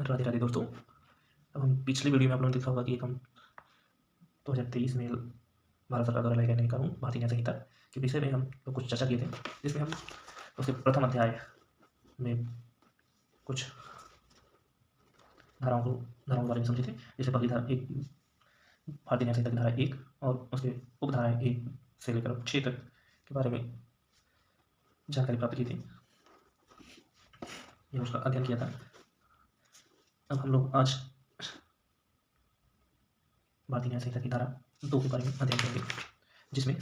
राधे राधे दोस्तों। अब हम पिछली वीडियो में आप लोगों ने देखा होगा कि एक हम 2023 में भारत सरकार द्वारा लाए गए नए कानून भारतीय न्याय संहिता के विषय में हम लोग कुछ चर्चा किए थे, जिसमें हम उसके प्रथम अध्याय में कुछ धाराओं के बारे में समझे थे। जैसे पहली धारा एक भारतीय न्याय संहिता की धारा 1 और उसके उपधारा 1 से लेकर 6 तक के बारे में जानकारी प्राप्त की थी, यह उसका अध्ययन किया था। अब हम लोग आज भारतीय न्याय संहिता की धारा 2 के बारे में अध्ययन करेंगे, जिसमें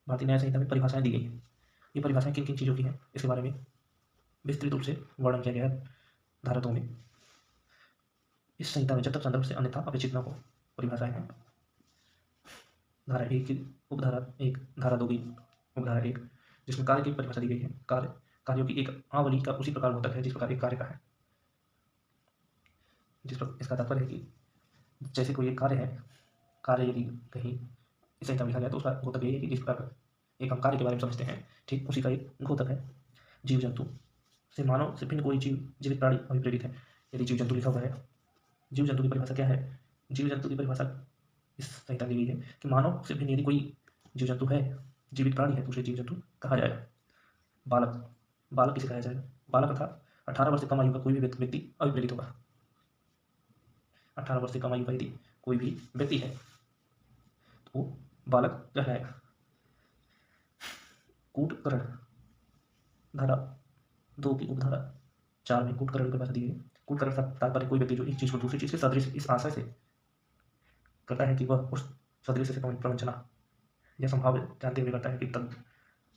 भारतीय न्याय संहिता में परिभाषाएं दी गई हैं। ये परिभाषाएं किन किन चीज़ों की हैं, इसके बारे में विस्तृत रूप से वर्णन किया गया है धारा 2 में। इस संहिता में जब तक संदर्भ से अन्यथा अपेक्षित न हो परिभाषाएं हैं। धारा 1 की उपधारा 1, धारा 2 की उपधारा 1, जिसमें कार्य की परिभाषा दी गई है। कार्यों की एक आवली का उसी प्रकार होता है जिस प्रकार एक कार्य का है। इसका तात्पर्य है कि जैसे कोई एक कार्य है, कार्य यदि कहीं इस संहिता में लिखा गया तो उसका घोतक यही है कि जिस प्रकार एक हम कार्य के बारे में समझते हैं, ठीक उसी का एक घोतक है। जीव जंतु से मानव से भिन्न कोई जीवित प्राणी अभिप्रेरित है। यदि जीव जंतु लिखा हुआ है, जीव जंतु की परिभाषा क्या है? जीव जंतु की परिभाषा इस संहिता दी गई है कि मानव से भिन्न यदि कोई जीव जंतु है, जीवित प्राणी है, तो उसे जीव जंतु कहा जाएगा। बालक किसे कहा जाएगा? बालक अर्थात 18 वर्ष से कम आयु का कोई भी व्यक्ति अभिप्रेरित होगा। 18 वर्ष से कम आयु का यदि कोई भी व्यक्ति है तो वो बालक कहलाएगा। कूटकरण धारा 2 की उपधारा 4 में कूटकरण की परिभाषा दी गई है। कूटकरण का तात्पर्य कोई व्यक्ति जो एक चीज को दूसरी चीज के सदृश इस आशय से करता है कि वह उस सदृश से प्रवंचना या संभाव जानते हुए करता है कि तद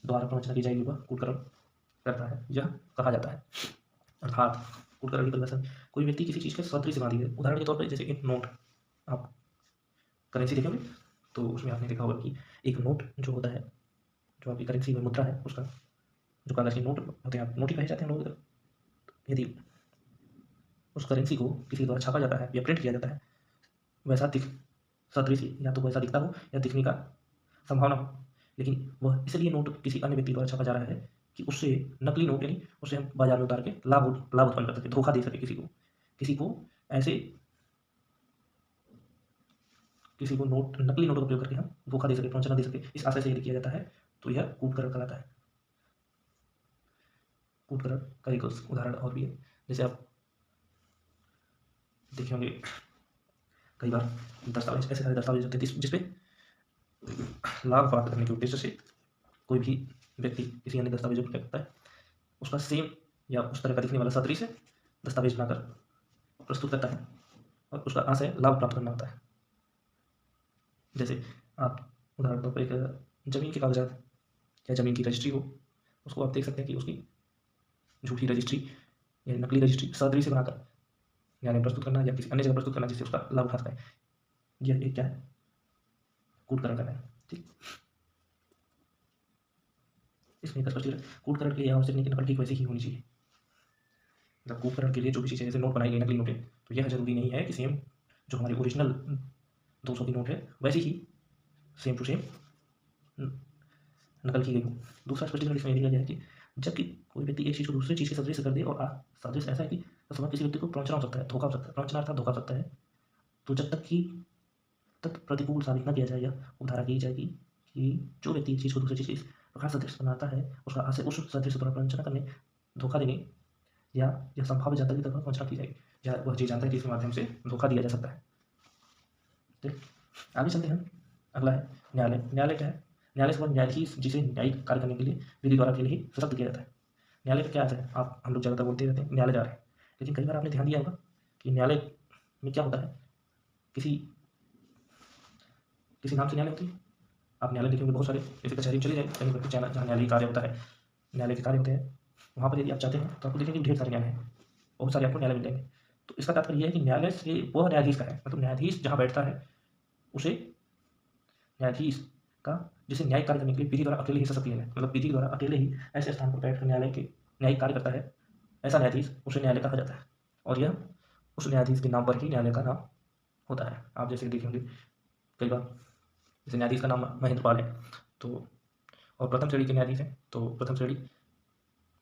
द्वारा प्रवंचना की जाएगी, वह कूटकरण करता है, यह कहा जाता है। अर्थात कूटकरण की परिभाषा कोई व्यक्ति किसी चीज के सदृश बना दी है। उदाहरण के तौर पर जैसे एक नोट, आप करेंसी देखेंगे तो उसमें आपने देखा होगा कि एक नोट जो होता है, जो आपकी करेंसी में मुद्रा है, उसका जो कागज के नोट होते हैं, नोट ही कहे जाते हैं लोग, यदि उस करेंसी को किसी द्वारा छापा जाता है या प्रिंट किया जाता है, वैसा सदृश या तो वैसा दिखता हो या दिखने का संभावना हो, लेकिन वह इसलिए नोट किसी अन्य व्यक्ति द्वारा छापा जा रहा है कि उससे नकली नोट यानी उससे हम बाजार में उतार के लाभ उत्पन्न कर सके, धोखा दे सके किसी को नकली नोटों का प्रयोग करके हम धोखा दे सके, प्रवंचना दे सके, इस आशय से यदि किया जाता है तो यह कूटकरण कहलाता है। कूटकरण का एक उदाहरण और भी है, जैसे आप देखे होंगे कई बार दस्तावेज, ऐसे सारे दस्तावेज होते हैं जिसपे लाभ प्राप्त करने के उद्देश्य से कोई भी व्यक्ति किसी अन्य दस्तावेज को करता है, उसका सेम या उस तरह का दिखने वाला सदृश दस्तावेज बनाकर प्रस्तुत करता है और उसका आशय लाभ प्राप्त करना होता है। जैसे आप उदाहरण तौर पर एक जमीन के कागजात या जमीन की रजिस्ट्री हो, उसको आप देख सकते हैं कि उसकी झूठी रजिस्ट्री या नकली रजिस्ट्री सदृश बनाकर न्यायालय में प्रस्तुत करना या किसी अन्य जगह प्रस्तुत करना जिससे उसका लाभ उठा सके, यह एक क्या है? कूटकरण करना है। ठीक, इसमें स्पष्टीकरण कूटकरण के लिए आवश्यक नहीं कि नकल ठीक वैसे ही होनी चाहिए। मतलब कूटकरण के लिए जो भी चीज़ें जैसे नोट बनाई गई नकली नोट है, तो यह जरूरी नहीं है कि सेम जो हमारी ओरिजिनल 200 की नोट है वैसी ही सेम टू सेम नकल की गई हो। दूसरा स्पष्टीकरण इसमें दिया गया है कि जबकि कोई व्यक्ति एक चीज़ को दूसरी चीज़ के सदृश कर दे, और सदृश ऐसा है कि तो किसी व्यक्ति को प्रवंचना हो सकता है, धोखा हो सकता है, प्रवंचना अर्थात धोखा हो सकता है, तो जब तक कि प्रतिकूल साबित न किया जाए, यह उपधारा की जाएगी कि जो व्यक्ति एक चीज़ को दूसरी चीज़ इस प्रकार सदृश बनाता है, उसका आशय उस सदृश द्वारा प्रवंचना करने, धोखा देने या यह संभाव्य जानता की तरफ प्रवंचना की जाएगी, या वह चीज़ जानता है कि इसके माध्यम से धोखा दिया जा सकता है। ठीक, आगे चलते हैं। अगला है न्यायालय। न्यायालय क्या है? न्यायालय से न्यायाधीश, जिसे न्यायिक कार्य करने के लिए विधि द्वारा अकेले ही सशक्त किया जाता है। न्यायालय का क्या अर्थ है? हम लोग ज़्यादातर बोलते रहते हैं न्यायालय जा रहे हैं, लेकिन कई बार आपने ध्यान दिया होगा कि न्यायालय में क्या होता है, किसी नाम से न्यायालय होती है। आप न्यायालय देखेंगे बहुत सारे, जैसे कचहरी में चले जाए, कहीं पर जहाँ न्यायालय कार्य होता है, न्यायालय के कार्य होते हैं, वहाँ पर यदि आप चाहते हैं तो आपको देखेंगे ढेर सारे न्यायालय हैं, बहुत सारे आपको न्यायालय मिल जाएंगे। तो इसका तात्पर्य यह है कि न्यायालय से वह न्यायाधीश का है, मतलब न्यायाधीश जहाँ बैठता है उसे न्यायाधीश का, जिसे न्यायिक कार्य करने के लिए विधि द्वारा अकेले ही सशक्त किया है, मतलब विधि द्वारा अकेले ही ऐसे स्थान पर बैठकर न्यायालय के न्यायिक कार्य करता है, ऐसा न्यायाधीश उसे न्यायालय कहा जाता है। और यह उस न्यायाधीश के नाम पर ही न्यायालय का नाम होता है। आप जैसे देखेंगे कई बार, जैसे न्यायाधीश का नाम महेंद्रपाल है, तो और प्रथम श्रेणी के न्यायाधीश हैं, तो प्रथम श्रेणी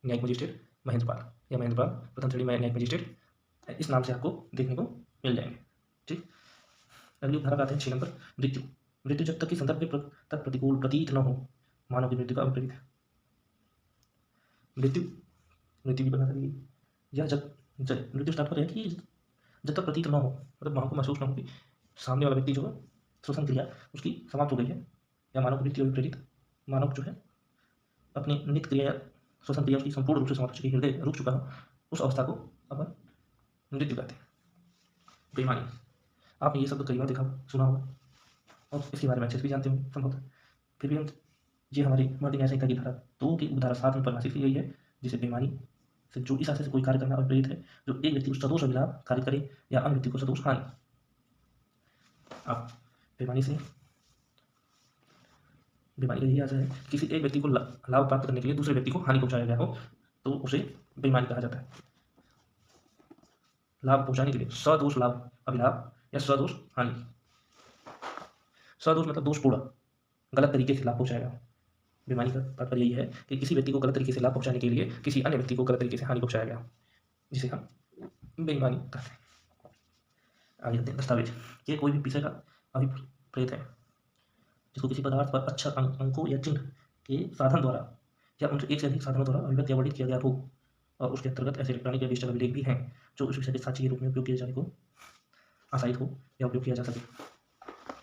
न्यायिक मजिस्ट्रेट महेंद्रपाल, या महेंद्रपाल प्रथम श्रेणी न्यायिक मजिस्ट्रेट इस नाम से आपको देखने को मिल जाएंगे। ठीक, अगली उपधारा आते हैं 6 नंबर, मृत्यु। मृत्यु जब तक कि संदर्भ के तक प्रतिकूल प्रतीत न हो, मानव की मृत्यु का विपरीत है। मृत्यु मृत्यु की बना करिए, या जब मृत्यु स्टार्ट पर है कि जब तक प्रतीत न हो, मतलब वहाँ को महसूस न हो कि सामने वाला व्यक्ति जो है श्वसन क्रिया उसकी समाप्त हो गई है, या मानव की मृत्यु विपरीत मानव जो है अपनी नित्य क्रिया श्वसन क्रिया उसकी संपूर्ण रूप से समाप्त हो चुकी, हृदय रुक चुका हो, उस अवस्था को अपन मृत्यु कहते हैं। बेईमानी, आपने ये शब्द कई बार देखा सुना होगा और इसके बारे में अच्छे से भी जानते होंगे संभवतः, फिर भी हम ये हमारी भारतीय न्याय संहिता की धारा 2 की उपधारा 7 में परिभाषित की गई है, जिसे बेईमानी से जो इस आशय से कोई कार्य करना अप्रेरित है जो एक व्यक्ति को सदोष अभिलाभ कार्य करे या अन्य व्यक्ति को सदोष हानि। आप बेईमानी का यही आशय है, किसी एक व्यक्ति को लाभ प्राप्त करने के लिए दूसरे व्यक्ति को हानि पहुंचाया गया हो तो उसे बेईमानी कहा जाता है। लाभ पहुंचाने के लिए सदोष लाभ अभिलाभ या सदोष हानि। सदोष मतलब दोषपूर्ण, गलत तरीके से लाभ पहुंचाया गया। बेईमानी का तात्पर्य यही है कि किसी व्यक्ति को गलत तरीके से लाभ पहुंचाने के लिए किसी अन्य व्यक्ति को गलत तरीके से हानि पहुंचाया गया, जिसे हम बेईमानी कहते हैं। आगे आते हैं दस्तावेज। ये कोई भी विषय का अभिप्रेत है जिसको किसी पदार्थ पर अक्षर अंकों या चिन्ह के साधन द्वारा या उनसे एक से अधिक साधनों द्वारा अभिव्यक्त या वर्णित किया गया हो, और उसके अंतर्गत ऐसे इलेक्ट्रॉनिक या डिजिटल अभिलेख भी हैं जो उस विषय के साक्षी के रूप में उपयोग किए जाने को आसाइत हो या उपयोग किया जा सके।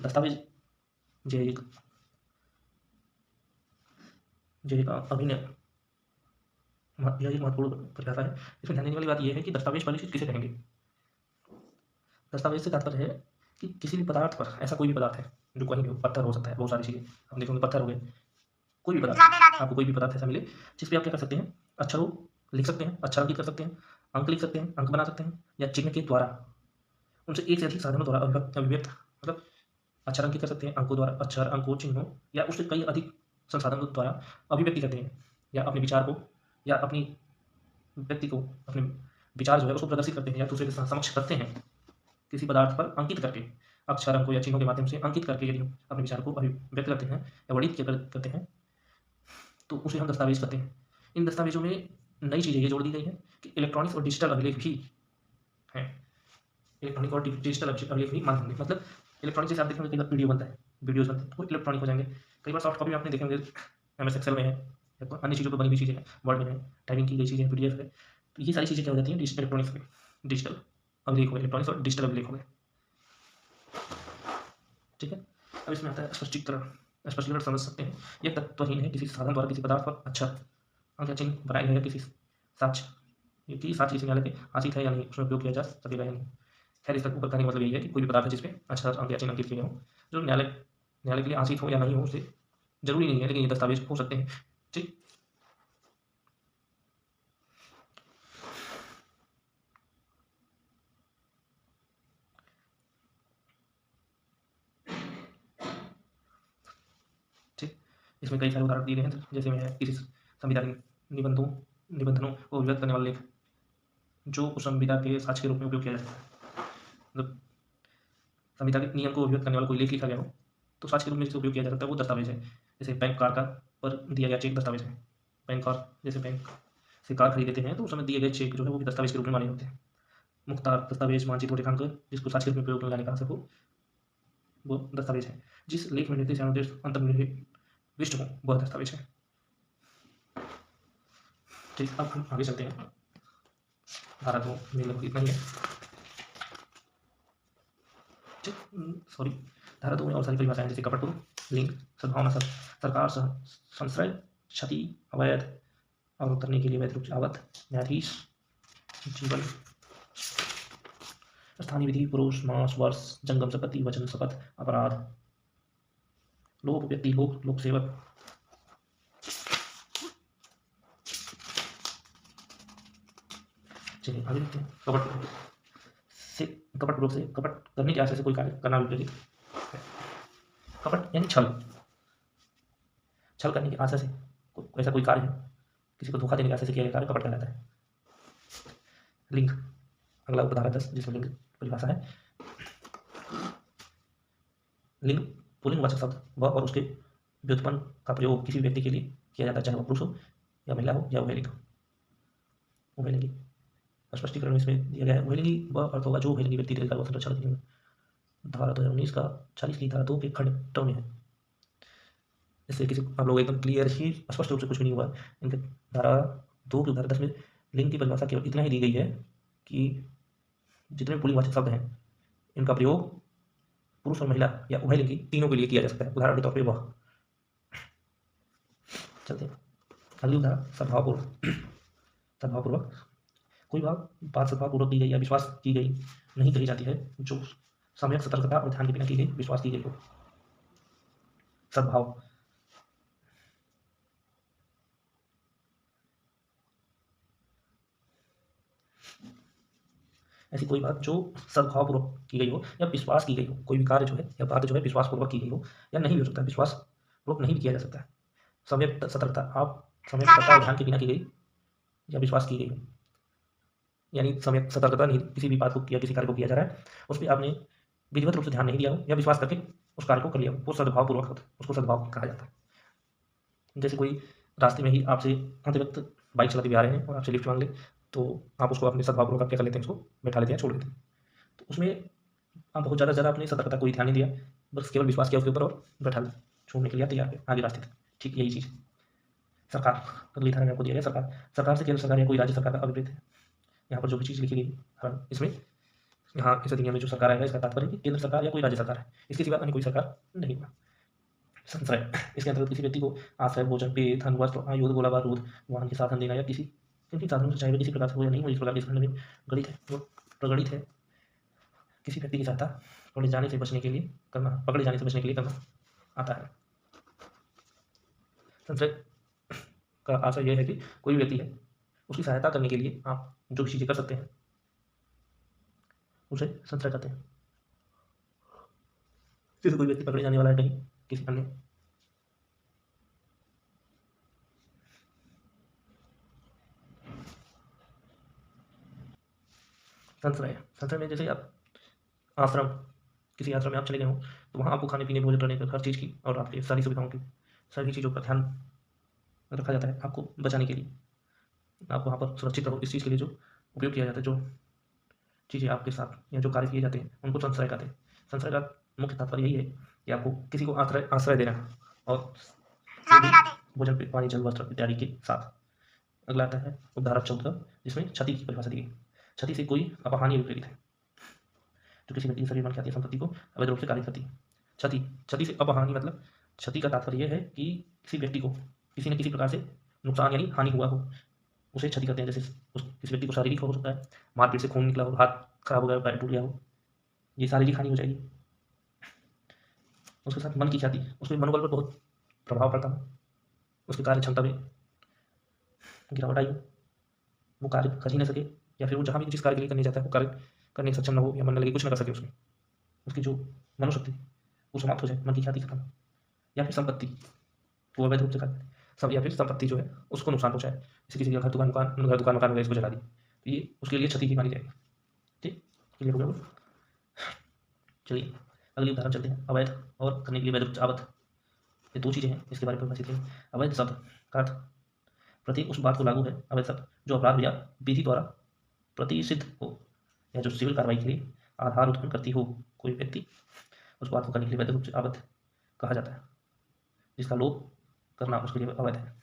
दस्तावेज जो एक अभिनय यह एक महत्वपूर्ण परिभाषा है। इसमें ध्यान देने वाली बात यह है कि दस्तावेज पहले किसे कहेंगे। दस्तावेज से तात्पर्य है कि किसी भी पदार्थ पर, ऐसा कोई भी पदार्थ है जो कहीं भी पत्थर हो सकता है, बहुत सारी चीज़ें हम देखेंगे, पत्थर हो गए, कोई भी पदार्थ, आपको कोई भी पदार्थ ऐसा मिले जिस पे आप क्या कर सकते हैं, अक्षरों लिख सकते हैं, अक्षर अंकित कर सकते हैं, अंक लिख सकते हैं, अंक बना सकते हैं, या चिन्ह के द्वारा उनसे एक से अधिक साधनों द्वारा अभिव्यक्त मतलब अक्षर अंकित कर सकते हैं, अंकों द्वारा, अक्षर अंकों चिन्हों या उससे कई अधिक संसाधनों द्वारा अभिव्यक्ति करते हैं, या अपने विचार को या अपनी व्यक्ति को अपने विचार जो है उसको प्रदर्शित करते हैं या दूसरे के समक्ष करते हैं। किसी पदार्थ पर अंकित करके, अक्षर अंकों या चिन्हों के माध्यम से अंकित करके यदि हम अपने विचार को अभिव्यक्त करते हैं या वर्णित करते हैं तो उसे हम दस्तावेज कहते हैं। इन दस्तावेजों में नई चीज़ें ये जोड़ दी गई हैं कि इलेक्ट्रॉनिक्स और डिजिटल अभिलेख भी हैं। इलेक्ट्रॉनिक और डिजिटल अभिलेख भी मान्य होंगे। मतलब इलेक्ट्रॉनिक जैसे आप देखेंगे कई बार वीडियो बनता है, वीडियोज बनते हैं वो इलेक्ट्रॉनिक हो जाएंगे। कई बार सॉफ्ट कॉपी में आपने देखेंगे MS एक्सेल में है या अन्य चीज़ों पर बनी हुई चीज़ें हैं, वर्ड में है, टाइपिंग की गई चीज़ें, PDF है, तो ये सारी चीज़ें क्या हो जाती हैं, इलेक्ट्रॉनिक्स में डिजिटल अभिलेख हो गए, इलेक्ट्रॉनिक्स और डिजिटल अभिलेख हो गए। ठीक है, अब इसमें आता है स्पष्टीकरण। स्पष्टीकरण समझ सकते हैं, यह तत्वहीन है किसी साधन द्वारा किसी पदार्थ पर अक्षर अंक या चिन्ह बनाए गए किसी साक्ष्य कि साक्ष्य किसी न्यायालय के आसित है या नहीं, उसमें उपयोग किया जा सकेगा या नहीं। खैर इसका ऊपर कहने का मतलब यही है कि कोई भी पदार्थ है जिसपे अक्षर अंक या चिन्ह अंकित किए हों जो न्यायालय के लिए आसित हो या नहीं हो, उसे जरूरी नहीं है, लेकिन ये दस्तावेज हो सकते हैं। ठीक, इसमें कई सारे उदाहरण दिए गए हैं, जैसे में है किसी संविधानिक निबंधनों को अभिव्यक्त करने वाला लेख जो उस संविदा के साक्ष्य के रूप में उपयोग किया जाता है। मतलब संविदा के नियम को अभिव्यक्त करने वाला कोई लेख लिखा गया हो तो साक्ष्य के रूप में जिसका उपयोग किया जा सकता है वो दस्तावेज है। जैसे बैंक कार का पर दिया गया चेक दस्तावेज है। बैंक कार, जैसे बैंक से कार खरीद लेते हैं तो उस समय दिए गए चेक जो है वो भी दस्तावेज के रूप में माने होते हैं। मुख्तार दस्तावेज, मानचित्र रेखांकन जिसको साक्ष्य के रूप में उपयोग में लाने का सको वो दस्तावेज है। जिस लेख में निर्देश अनुदेश अंतर्निविष्ट हो वह दस्तावेज है। ठीक, अब हम आगे चलते हैं। धारा तो मेरे लगभग इतना ही है। ठीक, सॉरी, धारा 2 में और सारी परिभाषाएं जैसे कपटपूर्व, लिंग, सद्भावना, सरकार, संश्रय, क्षति, अवैध, और उतरने के लिए वैध रूप से आवत, न्यायाधीश, जीवन, स्थानीय विधि, पुरुष, मास, वर्ष, जंगम संपत्ति, वचन, शपथ, अपराध, लोक, व्यक्ति, लोक सेवक। चलिए आगे देखते हैं। कपटपूर्वक से कपट करने के आशय से कोई कार्य करना विपरीत है। कपट यानी छल करने के आशय से ऐसा कोई कार्य है, किसी को धोखा देने के आशय से किया गया कार्य कपट कहलाता है। लिंग, अगला उपधारा 10 जिसमें लिंग परिभाषा है। लिंग पुल्लिंग वाचक शब्द वह और उसके व्युत्पन्न का प्रयोग किसी व्यक्ति के लिए किया जाता है, चाहे वह पुरुष हो या महिला हो या उभयलिंग हो। स्पष्टीकरण इसमें दिया गया है। उभयलिंगी वह अर्थ होगा जो उभयलिंगी व्यक्ति देगा, वह संरक्षण अधिनियम धारा 2019 का 40 की धारा 2 के खंड ट में है। इससे किसी आप लोग एकदम क्लियर ही स्पष्ट रूप से कुछ भी नहीं हुआ। इनके धारा 2 की धारा 10 में लिंग की परिभाषा केवल इतना ही दी गई है कि जितने पुल्लिंगवाचक शब्द हैं इनका प्रयोग पुरुष और महिला या उभयलिंगी तीनों के लिए किया जा सकता है। उदाहरण के तौर पर वह। चलते हैं अगली उदाहरण सद्भावपूर्वक। सद्भावपूर्वक कोई बात सद्भावपूर्वक की गई या विश्वास की गई नहीं कही जाती है जो सम्यक सतर्कता और ध्यान के बिना की गई, विश्वास की गई हो। सद्भाव ऐसी कोई बात जो सद्भावपूर्वक की गई हो या विश्वास की गई हो। कोई भी कार्य जो है या बात जो है विश्वासपूर्वक की गई हो, या नहीं भी हो सकता है, विश्वासपूर्वक नहीं भी किया जा सकता है। सम्यक सतर्कता, आप सम्यक सतर्कता और ध्यान के बिना की गई या विश्वास की गई हो, यानी सम्यक सतर्कता नहीं, किसी भी बात को या किसी कार्य को किया जा रहा है उस पर आपने विधिवत रूप से ध्यान नहीं दिया हो या विश्वास करके उस कार्य को कर लिया हो, वो सद्भावपूर्वक होता है, उसको सद्भाव कहा जाता है। जैसे कोई रास्ते में ही आपसे आते वक्त बाइक चलाते हुए आ रहे हैं और आपसे लिफ्ट मांग ले, तो आप उसको अपने सद्भावपूर्वक आप क्या कर लेते हैं, उसको बैठा लेते हैं, छोड़ देते हैं। तो उसमें आप बहुत ज़्यादा अपनी सतर्कता कोई ध्यान नहीं दिया, बस केवल विश्वास किया उसके ऊपर और बैठा लिया, छोड़ने के लिए तैयार है आगे रास्ते तक। ठीक यही चीज़ सरकार, अगली धारा में आपको दिया गया सरकार। सरकार से केंद्र सरकार या कोई राज्य सरकार का अभिप्रेत है। यहाँ पर जो भी चीज़ लिखी गई है इसमें, यहाँ इस अधिनियम में जो सरकार आएगा इसका तात्पर्य कि केंद्र सरकार या कोई राज्य सरकार है, इसके सिवा अन्य कोई सरकार नहीं होगा। संश्रय, इसके अंतर्गत किसी व्यक्ति को आश्रय, भोजन, पेय, धन, वस्त्र, आयुध, गोला बारूद, वाहन के साधन देना या किसी साधन से चाहे वे किसी प्रकार से हो या नहीं हो, इस प्रकार के खंड में गणित है, वो प्रगणित है। किसी व्यक्ति की सहायता पकड़े जाने से बचने के लिए करना आता है। संश्रय का आशय यह है कि कोई व्यक्ति है, उसकी सहायता करने के लिए आप जो भी चीज़ें कर सकते हैं उसे संश्रय कहते हैं। जैसे कोई व्यक्ति पकड़े जाने वाला है कहीं किसी अन्य संश्रय में जैसे आप आश्रम, किसी आश्रम में आप चले गए हो तो वहाँ आपको खाने पीने, भोजन करने का हर चीज़ की और आपकी सारी सुविधाओं की, सभी चीज़ों का ध्यान रखा जाता है आपको बचाने के लिए। आप वहाँ पर सुरक्षित रहो, इस चीज़ के लिए जो उपयोग किया जाता है, जो चीज़ें आपके साथ या जो कार्य किए जाते हैं उनको संश्रय कहते हैं। संश्रय का मुख्य तात्पर्य यही है कि आपको किसी को आश्रय देना और भोजन, पानी, जल, वस्त्र इत्यादि के साथ। अगला आता है उपधारा 14 जिसमें क्षति की परिभाषा दी गई। क्षति से कोई अपहानि विपरीत है, जो किसी व्यक्ति के शरीर, मन, ख्याति, संपत्ति को अवैध रूप से कार्य करती है। क्षति से अपहानि मतलब क्षति का तात्पर्य यह है कि किसी व्यक्ति को किसी न किसी प्रकार से नुकसान यानी हानि हुआ हो, उसे क्षति कहते हैं। जैसे किसी व्यक्ति को शारीरिक हो सकता है, मारपीट से खून निकला हो, हाथ खराब हो गया, पैर टूट गया हो, ये शारीरिक हानि हो जाएगी। उसके साथ मन की क्षति, उसके मनोबल पर बहुत प्रभाव पड़ता है, उसकी कार्य क्षमता में गिरावट आई हो, वो कार्य कर ही न सके, या फिर वो जहाँ भी जिस कार्य के लिए करने जाता है वो कार्य करने सक्षम न हो, या मन न लगे, कुछ न कर सके उसमें, उसकी जो मनोशक्ति वो समाप्त हो जाए, मन की ख्याति खत्म। या फिर संपत्ति वो अवैध रूप से कर सब, या फिर संपत्ति जो है उसको नुकसान पहुँचाए, जैसे किसी का घर दुकान मकान वगैरह इसको जला दी, तो ये उसके लिए क्षति की मानी जाएगी। ठीक, क्लियर हो गया। चलिए अगली उदाहरण चलते हैं। अवैध और करने के लिए वैध, अवैध, ये दो चीज़ें हैं इसके बारे में परिभाषित है। अवैध शब्द का अर्थ प्रत्येक उस बात को लागू है, अवैध शब्द जो अपराध या विधि द्वारा प्रतिषिद्ध हो या जो सिविल कार्रवाई के लिए आधार उत्पन्न करती हो। कोई व्यक्ति उस बात को करने के लिए वैध रूप से अवैध कहा जाता है, जिसका लोभ करना उसके लिए अवैध है।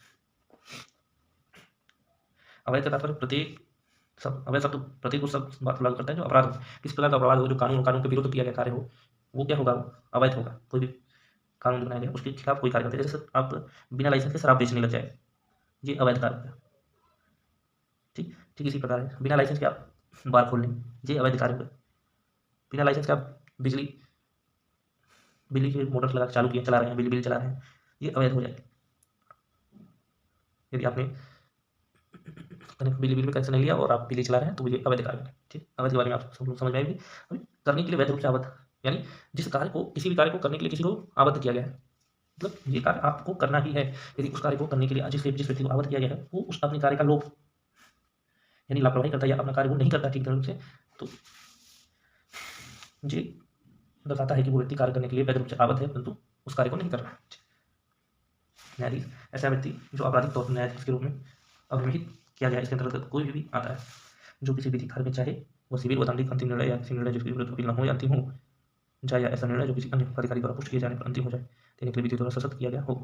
अवैध का तात्पर्य अवैध शब्द प्रत्येक उस बात को लागू करता है जो अपराध हो, किस प्रकार का अपराध हो, जो कानून के विरुद्ध किया गया कार्य हो, वो क्या होगा, अवैध होगा। कोई भी कानून बनाया गया उसके खिलाफ कोई कार्य करते हैं, जैसे आप बिना लाइसेंस के शराब बेचने लग जाए, ये अवैध कार्य है। ठीक इसी प्रकार है, बिना लाइसेंस के आप बार खोल लें, ये अवैध कार्य है। बिना लाइसेंस के आप बिजली के मोटर लगा चला रहे हैं, बिजली चला रहे हैं, ये अवैध हो जाएगा। यदि आपने बिजली में कनेक्शन नहीं लिया और आप बिजली चला रहे हैं तो ये अवैध कार्य है। ठीक, अवैध के बारे में आप समझ में आएगी। अभी करने के लिए वैध रूप से अवैध, यानी जिस कार्य को, किसी भी कार्य को करने के लिए किसी को आबद्ध किया गया है, मतलब ये कार्य आपको करना ही है। यदि उस कार्य को करने के लिए जिस व्यक्ति को आबद्ध किया गया है वो उस अपने कार्य का लोभ यानी लापरवाही करता है या अपना कार्य वो नहीं करता ठीक तरह से, तो ये दर्शाता है कि वो व्यक्ति कार्य करने के लिए वैध रूप से आबद्ध है परंतु उस कार्य को नहीं कर रहा है। न्यायाधीश, ऐसा व्यक्ति जो आपराधिक तौर पर न्यायाधीश के रूप में अभिहित किया गया, इसके अंतर्गत कोई भी आता है जो किसी विधि कार्य में चाहे वह सिविल व दंडिक अंतिम निर्णय या किसी निर्णय जिसके विरुद्ध अपील न हो या अंतिम हो जाए, या ऐसा निर्णय जो किसी अन्य अधिकारी द्वारा पुष्ट किए जाने पर अंतिम हो जाए, देने के लिए विधि द्वारा सशक्त किया गया हो।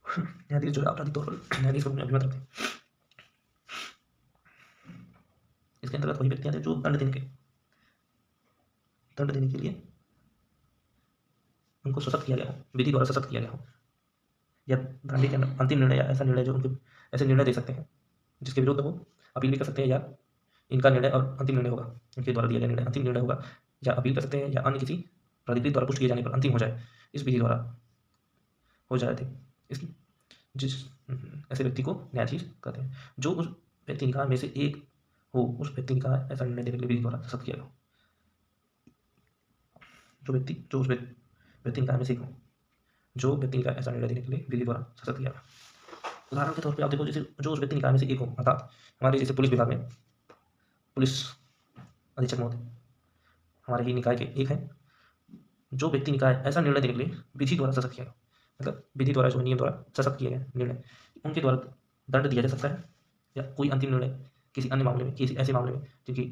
न्यायाधीश जो है आपराधिक तौर पर न्यायाधीश में अभिमत रखते हैं। इसके अंतर्गत वही व्यक्ति आते हैं जो दंड देने के लिए उनको सशक्त किया गया हो, विधि द्वारा सशक्त किया गया हो, या दंड के अंतिम निर्णय या ऐसा निर्णय जो उनके ऐसे निर्णय दे सकते हैं जिसके विरुद्ध वो अपील भी कर सकते हैं, या इनका निर्णय और अंतिम निर्णय होगा, इनके द्वारा दिया गया निर्णय अंतिम निर्णय होगा, या अपील कर सकते हैं, या अन्य किसी प्राधिकृत द्वारा पुष्ट किए जाने पर अंतिम हो जाए, इस विधि द्वारा हो जाए थे। इसकी जिस ऐसे व्यक्ति को न्यायाधीश कहते हैं। जो उस व्यक्ति निकाय में से एक हो, उस व्यक्ति निकाय ऐसा निर्णय देने के लिए विधि द्वारा सशक्त किया गया हो। जो उस व्यक्ति निकाय में से एक हो, जो व्यक्ति निकाय ऐसा निर्णय देने के लिए विधि द्वारा सशक्त किया गया। उदाहरण के तौर पे आप देखो, जैसे जो उस व्यक्ति निकाय में से एक हो, अर्थात हमारे जैसे पुलिस विभाग में पुलिस अधीक्षक महोदय हमारे ही निकाय के एक हैं, जो व्यक्ति निकाय ऐसा निर्णय देने के लिए विधि द्वारा सशक्त किया गया, मतलब विधि द्वारा जो नियम द्वारा सशक्त किया गया निर्णय, उनके द्वारा दंड दिया जा सकता है, या कोई अंतिम निर्णय किसी अन्य मामले में, किसी ऐसे मामले में जिनकी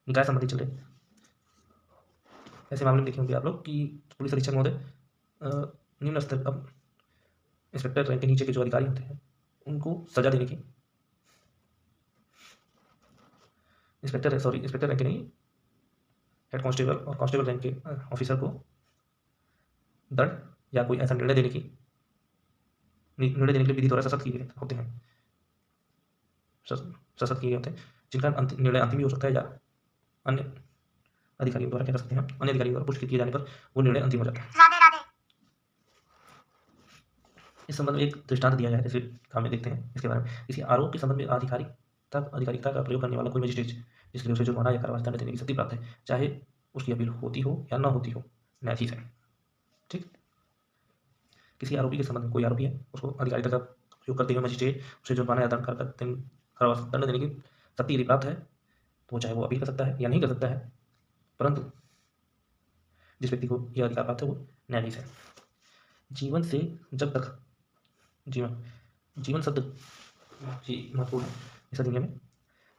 निकाय संबंधी चल रहे, ऐसे मामले में देखे होंगे आप लोग कि पुलिस अधीक्षक महोदय निम्न स्तर, अब इंस्पेक्टर रैंक के नीचे के जो अधिकारी होते हैं उनको सजा देने की, इंस्पेक्टर रैंक के नहीं, हेड कांस्टेबल और कांस्टेबल रैंक के ऑफिसर को दंड या कोई ऐसा निर्णय देने के लिए विधि द्वारा सशक्त किए गए होते हैं, सशक्त किए गए होते हैं, जिनका निर्णय अंतिम भी हो सकता है, या अन्य अधिकारियों द्वारा क्या कर सकते हैं, अन्य अधिकारियों द्वारा पुष्ट किए जाने पर वो निर्णय अंतिम हो जाता है। इस संबंध में एक दृष्टांत दिया गया है, जैसे काम में देखते हैं इसके बारे में। किसी आरोप के संबंध में आधिकारिकता का प्रयोग करने वाला कोई मजिस्ट्रेट जिसके लिए उसे जुर्माना या कारावास दंड देने की शक्ति प्राप्त है, चाहे उसकी अपील होती हो या न होती हो, न्यायाधीश है। ठीक, किसी आरोपी के संबंध में, कोई आरोपी है, उसको अधिकारिता का प्रयोग करते हुए मजिस्ट्रेट उसे जुर्माना या कारावास दंड देने की शक्ति यदि प्राप्त है, तो चाहे वो अपील कर सकता है या नहीं कर सकता है, परंतु जिस व्यक्ति को यह अधिकार प्राप्त है वो न्यायाधीश है। जीवन से जब तक जीवन शब्द महत्वपूर्ण है इस दुनिया में।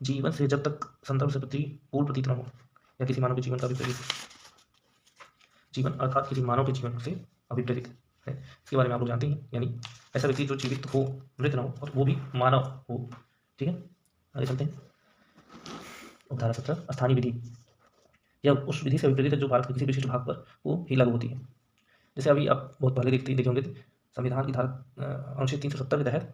जीवन से जब तक संदर्भ से पूर्ण प्रतीत न हो, या किसी मानव के जीवन का अभिप्रेरित जीवन अर्थात किसी मानव के जीवन से अभिप्रेरित है, इसके बारे में आप लोग जानते हैं। यानी ऐसा व्यक्ति जो जीवित हो, मृत न हो, और वो भी मानव हो। ठीक है, आगे चलते हैं। उपधारा 17 स्थानीय विधि, यह उस विधि से अभिप्रेरित है जो भारत के किसी विशिष्ट भाग पर वो ही लागू होती है। जैसे अभी आप बहुत पहले देखे होंगे, संविधान की धारा अनुच्छेद 370 के तहत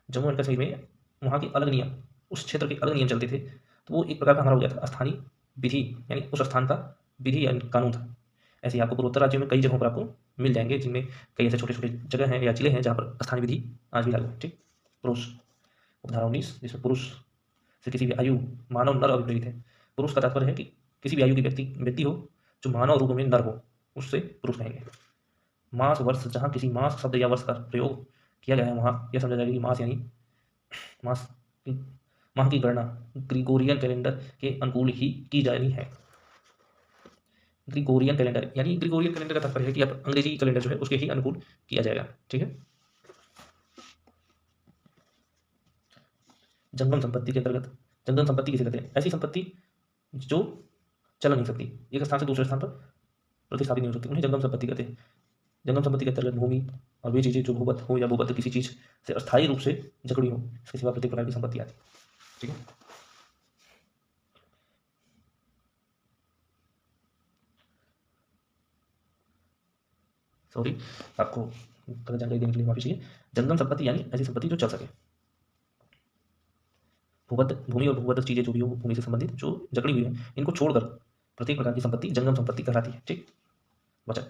जम्मू एंड कश्मीर में वहाँ के अलग नियम, उस क्षेत्र के अलग नियम चलते थे, तो वो एक प्रकार का हमारा हो गया था स्थानीय विधि, यानी उस स्थान का विधि या कानून था। ऐसे ही आपको पूर्वोत्तर राज्यों में कई जगहों पर आपको मिल जाएंगे, जिनमें कई ऐसे छोटे छोटे जगह हैं या जिले हैं जहाँ पर स्थानीय विधि आज भी लागू है। ठीक, पुरुष, उपधारा 19, जिसमें पुरुष से किसी भी आयु मानव नर अभिप्रेरित है। पुरुष का तात्पर्य है कि किसी भी आयु के व्यक्ति हो जो मानव रूप में नर हो, उससे पुरुष कहेंगे। मास वर्ष, जहाँ किसी मास शब्द या वर्ष का प्रयोग किया गया है वहाँ यह समझा जाएगा कि मास यानी माह की गणना ग्रिगोरियन कैलेंडर के अनुकूल ही की जानी है। ग्रिगोरियन कैलेंडर यानी ग्रिगोरियन कैलेंडर का तात्पर्य है कि अब अंग्रेजी कैलेंडर जो है उसके ही अनुकूल किया जाएगा। ठीक है, जंगम संपत्ति के अंतर्गत, जंगम संपत्ति किसे कहते हैं? ऐसी संपत्ति जो चल नहीं सकती, एक स्थान से दूसरे स्थान पर प्रतिस्थापित नहीं हो सकती, उन्हें जंगम संपत्ति कहते हैं। जंगम संपत्ति के अंतर्गत भूमि और वे चीजें जो भूबद्ध हो या भूबद्ध किसी चीज से अस्थायी रूप से जकड़ी हो, इसके सिवा प्रत्येक प्रकार की संपत्ति आती है। ठीक है, सॉरी, आपको गलत जानकारी देने के लिए माफी चाहिए। जंगम संपत्ति यानी ऐसी संपत्ति जो चल सके। भूमि और भूबद्ध चीजें जो भी हो, भूमि से संबंधित जो जकड़ी हुई है, इनको छोड़कर प्रत्येक प्रकार की संपत्ति जंगम संपत्ति कहलाती है। ठीक, वचन,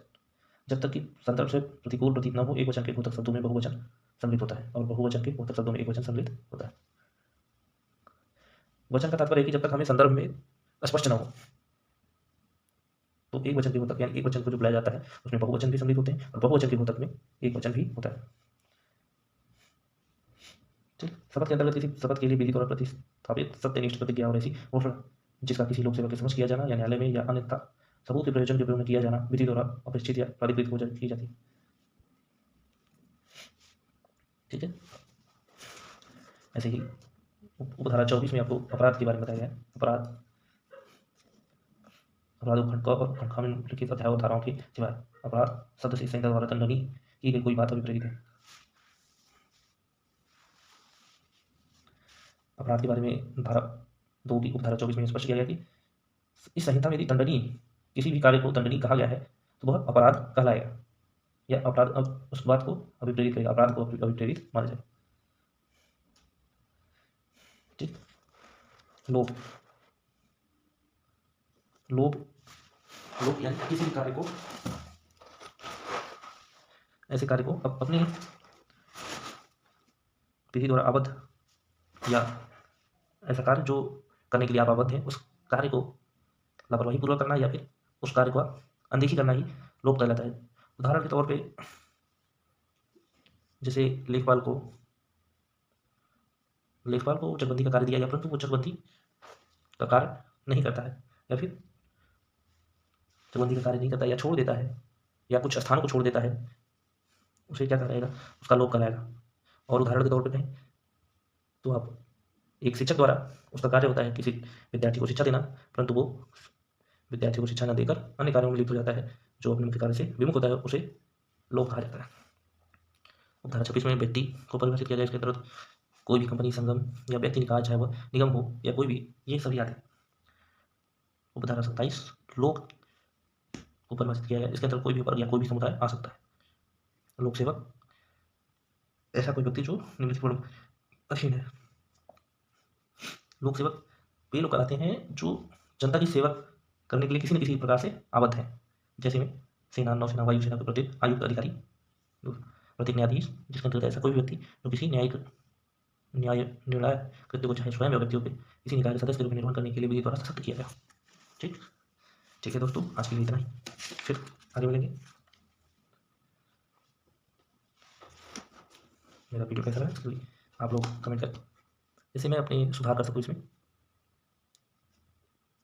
जब तक कि संदर्भ से प्रतिकूल प्रतीत न हो, एक वचन के बोधक शब्दों में बहुवचन सम्मिलित होता है और बहुवचन के बोधक शब्दों में एक वचन सम्मिलित होता है। वचन का तात्पर्य है कि जब तक हमें संदर्भ में स्पष्ट न हो, तो एक वचन के बोधक यानी एक वचन को जो बुलाया जाता है उसमें बहुवचन भी सम्मिलित होते हैं और बहुवचन के बोधक में एक वचन भी होता है। ठीक, शपथ के अंतर्गत किसी शपथ के लिए विधि द्वारा प्रतिस्थापित सत्यनिष्ठ प्रतिज्ञा और ऐसी घोषणा जिसका किसी लोक सेवक के समक्ष किया जाना या न्यायालय में या अन्यथा सबूत के प्रयोजन के प्रयोग में किया जाना विधि द्वारा अपेक्षित या प्राधिकृत हो की जाती है। ठीक है, ऐसे ही उपधारा 24 में आपको अपराध के बारे में बताया गया है। अपराध उपखंड क और खंड ख में लिखित अध्याय और धाराओं के सिवाय अपराध शब्द से संहिता द्वारा दंडनीय की गई कोई बात अभिप्रेरित है। अपराध के बारे में धारा 2 की उपधारा 24 में स्पष्ट किया गया कि इस संहिता में यदि दंडनीय किसी भी कार्य को दंडनीय कहा गया है तो वह अपराध कहलाएगा या अपराध अब उस बात को अभिप्रेरित करेगा, अपराध को अभिप्रेरित माना जाए। ठीक। लोभ लोभ लोभ यानी किसी भी कार्य को, ऐसे कार्य को अपने विधि द्वारा आबद्ध या ऐसा कार्य जो करने के लिए आप आबद्ध हैं उस कार्य को लापरवाही पूर्वक करना या फिर उस कार्य को अनदेखी करना ही लोभ कहलाता है। उदाहरण के तौर पे जैसे लेखपाल को चकबंदी का कार्य दिया गया परंतु वो चकबंदी का कार्य नहीं करता है या फिर चकबंदी का कार्य नहीं करता या छोड़ देता है या कुछ स्थानों को छोड़ देता है, उसे क्या कहलाएगा? उसका लोभ कहलाएगा। और उदाहरण के तौर पे कहें तो आप एक शिक्षक द्वारा उसका कार्य होता है किसी विद्यार्थी को शिक्षा देना, परंतु वो विद्यार्थी को शिक्षा न देकर अन्य कार्यों में लिप्त हो जाता है जो अपने मुख्य कार्य से विमुख होता है, उसे लोभ कहा जाता है। उपधारा 26 में व्यक्ति को परिभाषित किया गया, इसके अंतर्गत कोई भी कंपनी, संगम या व्यक्ति निकाय, चाहे वह निगम हो या कोई भी, ये सभी आते हैं। उपधारा 27 लोक को परिभाषित किया गया, इसके अंतर्गत कोई भी वर्ग या कोई भी समुदाय आ सकता है। लोक सेवक ऐसा कोई व्यक्ति जो निम्नलिखित कठिन है। लोक सेवक वे लोग कहलाते हैं जो जनता की सेवा करने के लिए किसी न किसी प्रकार से आबद्ध है, जैसे में सेना, नौसेना, वायुसेना के प्रत्येक आयुक्त अधिकारी, प्रत्येक न्यायाधीश, जिसके अंतर्गत ऐसा कोई भी व्यक्ति जो किसी न्याय निर्णय कृत्य को चाहे स्वयं या व्यक्तियों के किसी निकाय के सदस्य के रूप में निर्वहन करने के लिए विधि द्वारा सशक्त किया गया। ठीक है दोस्तों, आज के लिए इतना ही, फिर आगे मिलेंगे। मेरा वीडियो कैसा लगा आप लोग कमेंट करें, इससे मैं अपनी सुधार कर सकूँ इसमें।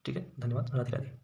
ठीक है, धन्यवाद, राधे राधे।